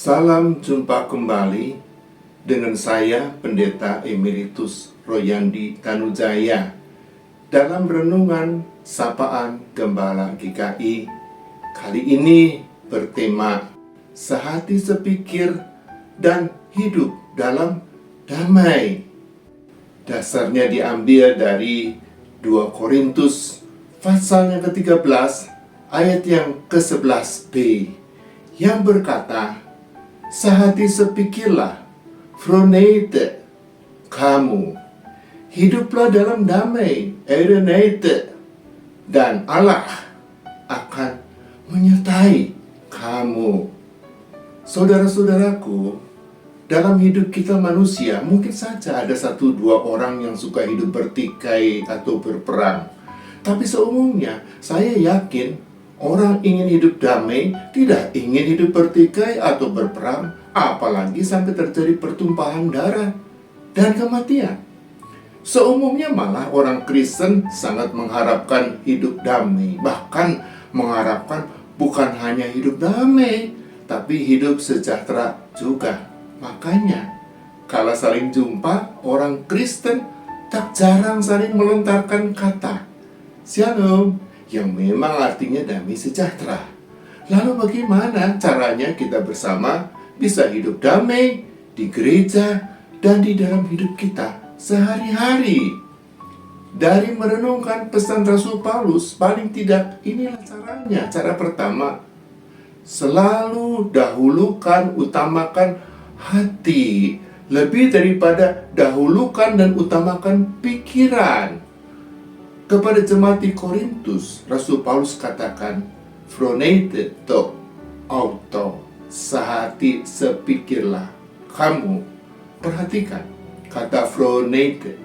Salam jumpa kembali dengan saya Pendeta Emeritus Royandi Tanujaya dalam renungan Sapaan Gembala GKI. Kali ini bertema Sehati Sepikir dan Hidup dalam Damai. Dasarnya diambil dari 2 Korintus pasal yang ke-13 ayat yang ke-11b yang berkata, sehati sepikirlah, phroneite, kamu, hiduplah dalam damai, eireneite, dan Allah akan menyertai kamu. Saudara-saudaraku, dalam hidup kita manusia, mungkin saja ada 1-2 orang yang suka hidup bertikai atau berperang. Tapi seumumnya, saya yakin orang ingin hidup damai, tidak ingin hidup bertikai atau berperang, apalagi sampai terjadi pertumpahan darah dan kematian. Seumumnya malah orang Kristen sangat mengharapkan hidup damai, bahkan mengharapkan bukan hanya hidup damai, tapi hidup sejahtera juga. Makanya, kalau saling jumpa, orang Kristen tak jarang saling melontarkan kata Shalom, yang memang artinya damai sejahtera. Lalu bagaimana caranya kita bersama bisa hidup damai di gereja dan di dalam hidup kita sehari-hari? Dari merenungkan pesan Rasul Paulus, paling tidak inilah caranya. Cara pertama, selalu dahulukan, utamakan hati lebih daripada dahulukan dan utamakan pikiran. Kepada jemaat di Korintus, Rasul Paulus katakan, phroneite to auto, sehati sepikirlah kamu. Perhatikan, kata phroneite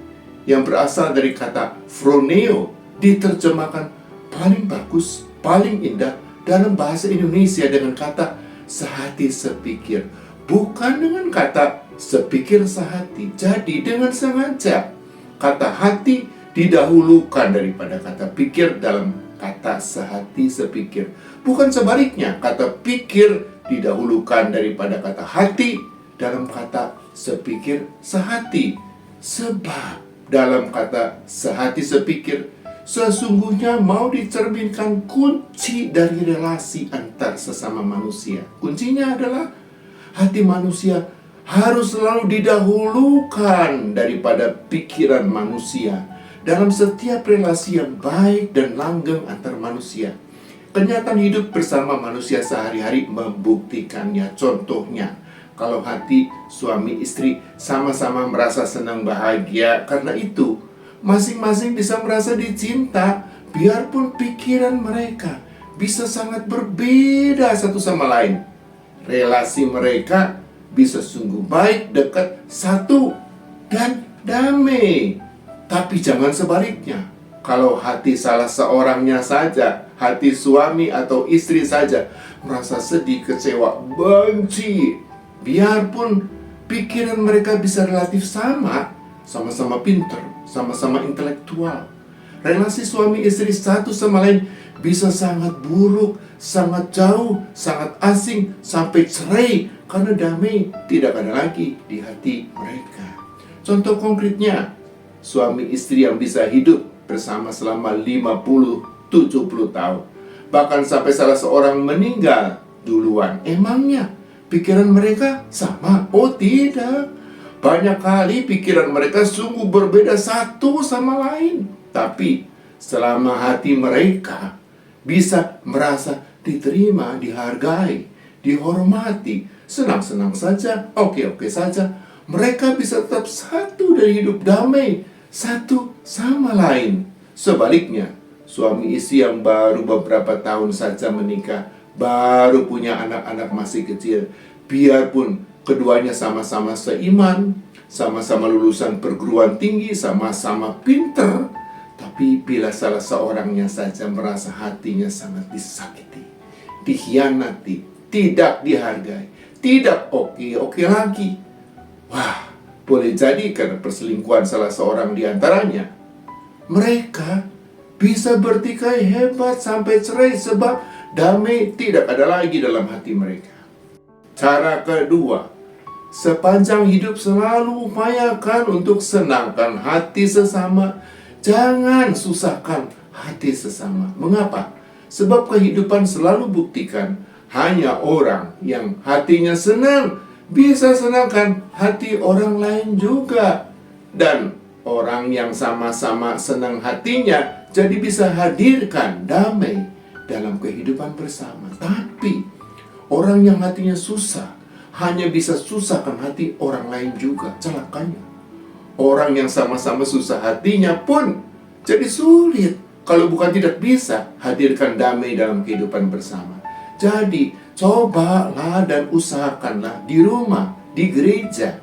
yang berasal dari kata phroneo diterjemahkan paling bagus, paling indah dalam bahasa Indonesia dengan kata sehati sepikir, bukan dengan kata sepikir sehati. Jadi dengan sengaja kata hati didahulukan daripada kata pikir dalam kata sehati sepikir. Bukan sebaliknya, kata pikir didahulukan daripada kata hati dalam kata sepikir sehati. Sebab dalam kata sehati sepikir sesungguhnya mau dicerminkan kunci dari relasi antar sesama manusia. Kuncinya adalah hati manusia harus selalu didahulukan daripada pikiran manusia dalam setiap relasi yang baik dan langgeng antar manusia. Kenyataan hidup bersama manusia sehari-hari membuktikannya. Contohnya, kalau hati suami istri sama-sama merasa senang bahagia, karena itu masing-masing bisa merasa dicinta, biarpun pikiran mereka bisa sangat berbeda satu sama lain. Relasi mereka bisa sungguh baik, dekat, satu, dan damai. Tapi jangan sebaliknya. Kalau hati salah seorangnya saja, hati suami atau istri saja merasa sedih, kecewa, benci, biarpun pikiran mereka bisa relatif sama, sama-sama pintar, sama-sama intelektual, relasi suami istri satu sama lain bisa sangat buruk, sangat jauh, sangat asing, sampai cerai karena damai tidak ada lagi di hati mereka. Contoh konkretnya, suami istri yang bisa hidup bersama selama 50-70 tahun. Bahkan sampai salah seorang meninggal duluan. Emangnya pikiran mereka sama? Oh tidak. Banyak kali pikiran mereka sungguh berbeda satu sama lain. Tapi selama hati mereka bisa merasa diterima, dihargai, dihormati, senang-senang saja, oke-oke saja, mereka bisa tetap satu dan hidup damai satu sama lain. Sebaliknya, suami istri yang baru beberapa tahun saja menikah, baru punya anak-anak masih kecil, biarpun keduanya sama-sama seiman, sama-sama lulusan perguruan tinggi, sama-sama pinter, tapi bila salah seorangnya saja merasa hatinya sangat disakiti, dikhianati, tidak dihargai, tidak oke-oke lagi, wah, boleh jadi karena perselingkuhan salah seorang di antaranya, mereka bisa bertikai hebat sampai cerai sebab damai tidak ada lagi dalam hati mereka. Cara kedua, sepanjang hidup selalu upayakan untuk senangkan hati sesama. Jangan susahkan hati sesama. Mengapa? Sebab kehidupan selalu buktikan hanya orang yang hatinya senang bisa senangkan hati orang lain juga. Dan orang yang sama-sama senang hatinya jadi bisa hadirkan damai dalam kehidupan bersama. Tapi orang yang hatinya susah hanya bisa susahkan hati orang lain juga. Celakanya, orang yang sama-sama susah hatinya pun jadi sulit, kalau bukan tidak bisa hadirkan damai dalam kehidupan bersama. Jadi cobalah dan usahakanlah di rumah, di gereja,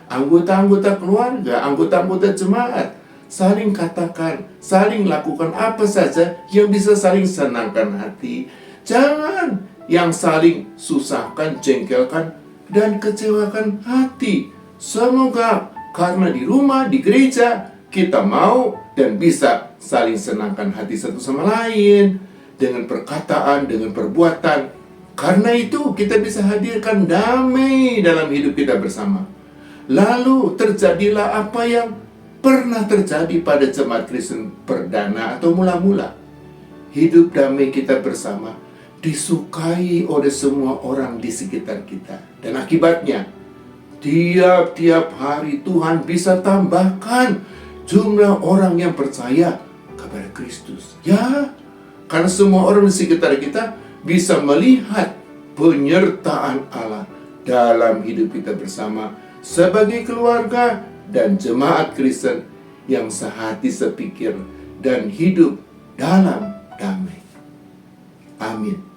anggota-anggota keluarga, anggota-anggota jemaat, saling katakan, saling lakukan apa saja yang bisa saling senangkan hati. Jangan yang saling susahkan, jengkelkan, dan kecewakan hati. Semoga karena di rumah, di gereja, kita mau dan bisa saling senangkan hati satu sama lain dengan perkataan, dengan perbuatan. Karena itu kita bisa hadirkan damai dalam hidup kita bersama. Lalu terjadilah apa yang pernah terjadi pada jemaat Kristen perdana atau mula-mula. Hidup damai kita bersama disukai oleh semua orang di sekitar kita. Dan akibatnya, tiap-tiap hari Tuhan bisa tambahkan jumlah orang yang percaya kepada Kristus. Ya, karena semua orang di sekitar kita bisa melihat penyertaan Allah dalam hidup kita bersama sebagai keluarga dan jemaat Kristen yang sehati sepikir dan hidup dalam damai. Amin.